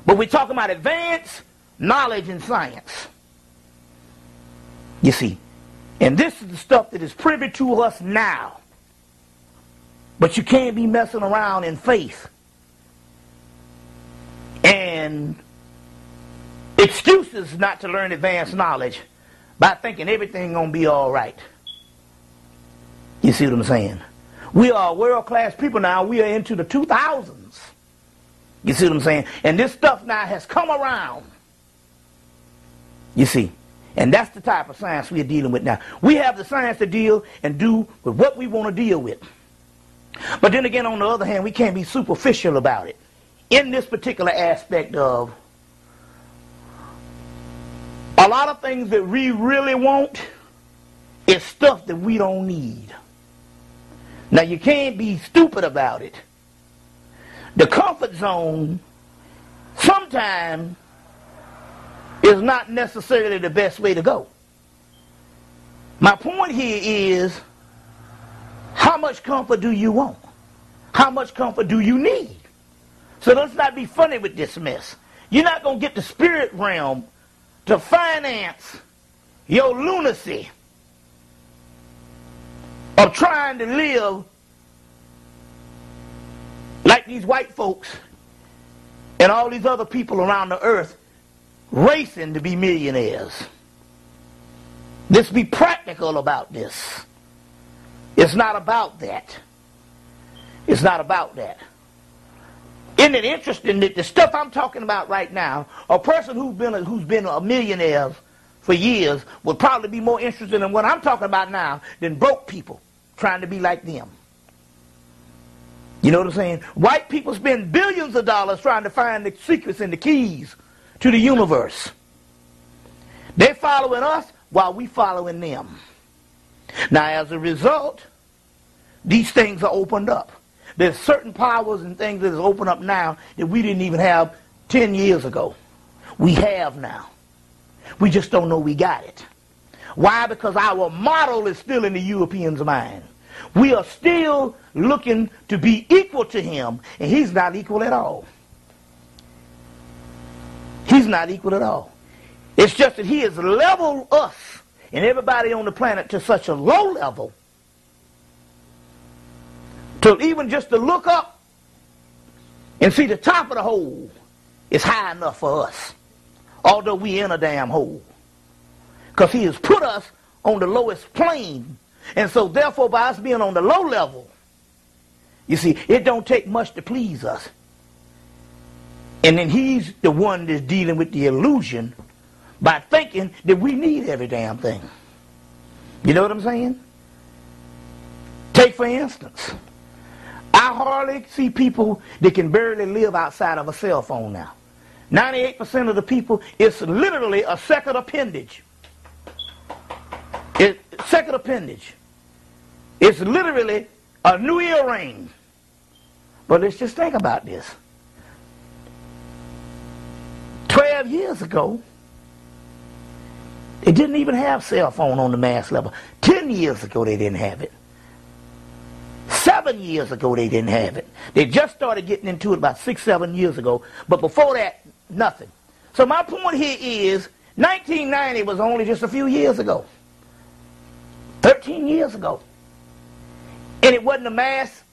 But we're talking about advanced knowledge and science. You see. And this is the stuff that is privy to us now. But you can't be messing around in faith and excuses not to learn advanced knowledge by thinking everything gonna be all right. You see what I'm saying? We are world-class people now. We are into the 2000s. You see what I'm saying? And this stuff now has come around. You see? And that's the type of science we are dealing with now. We have the science to deal and do with what we want to deal with. But then again, on the other hand, we can't be superficial about it. In this particular aspect of a lot of things that we really want is stuff that we don't need. Now, you can't be stupid about it. The comfort zone sometimes is not necessarily the best way to go. My point here is, how much comfort do you want? How much comfort do you need? So let's not be funny with this mess. You're not going to get the spirit realm to finance your lunacy of trying to live like these white folks and all these other people around the earth racing to be millionaires. Let's be practical about this. It's not about that. It's not about that. Isn't it interesting that the stuff I'm talking about right now, a person who's been a millionaire for years would probably be more interested in what I'm talking about now than broke people trying to be like them. You know what I'm saying? White people spend billions of dollars trying to find the secrets and the keys to the universe. They're following us while we following them. Now, as a result, these things are opened up. There's certain powers and things that is opened up now that we didn't even have 10 years ago. We have now. We just don't know we got it. Why? Because our model is still in the European's mind. We are still looking to be equal to him, and he's not equal at all. He's not equal at all. It's just that he has leveled us and everybody on the planet to such a low level to even just to look up and see the top of the hole is high enough for us, although we in a damn hole. Because he has put us on the lowest plane. And so therefore, by us being on the low level, you see, it don't take much to please us. And then he's the one that's dealing with the illusion by thinking that we need every damn thing. You know what I'm saying? Take, for instance, I hardly see people that can barely live outside of a cell phone now. 98% of the people, it's literally a second appendage. Second appendage. It's literally a new earring. But let's just think about this. 12 years ago, they didn't even have cell phone on the mass level. 10 years ago, they didn't have it. 7 years ago, they didn't have it. They just started getting into it about 6, 7 years ago. But before that, nothing. So my point here is 1990 was only just a few years ago. 13 years ago. And it wasn't a mass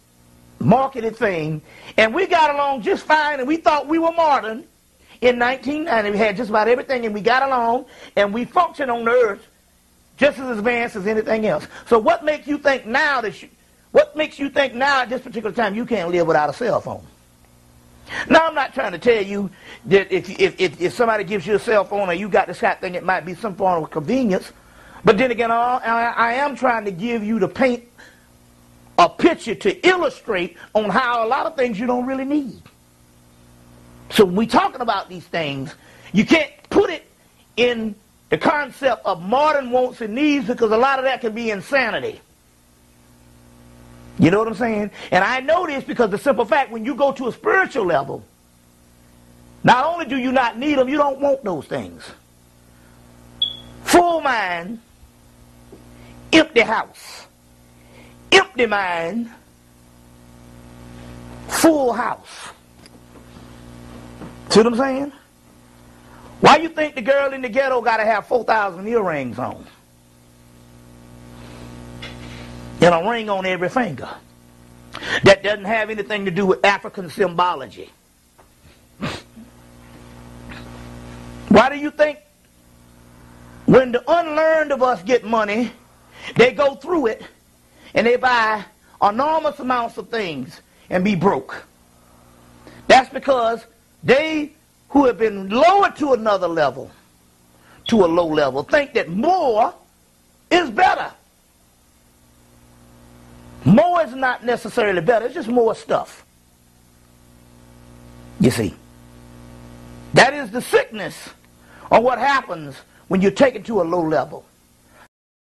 marketed thing. And we got along just fine, and we thought we were modern. In 1990, we had just about everything, and we got along, and we function on the earth just as advanced as anything else. So what makes you think now at this particular time you can't live without a cell phone? Now, I'm not trying to tell you that if somebody gives you a cell phone or you got this kind of thing, it might be some form of convenience. But then again, I am trying to give you to paint a picture to illustrate on how a lot of things you don't really need. So when we're talking about these things, you can't put it in the concept of modern wants and needs, because a lot of that can be insanity. You know what I'm saying? And I know this because the simple fact, when you go to a spiritual level, not only do you not need them, you don't want those things. Full mind, empty house. Empty mind, full house. See what I'm saying? Why you think the girl in the ghetto got to have 4,000 earrings on? And a ring on every finger. That doesn't have anything to do with African symbology. Why do you think when the unlearned of us get money, they go through it and they buy enormous amounts of things and be broke? That's because they who have been lowered to another level, to a low level, think that more is better. More is not necessarily better. It's just more stuff. You see. That is the sickness of what happens when you're taken to a low level.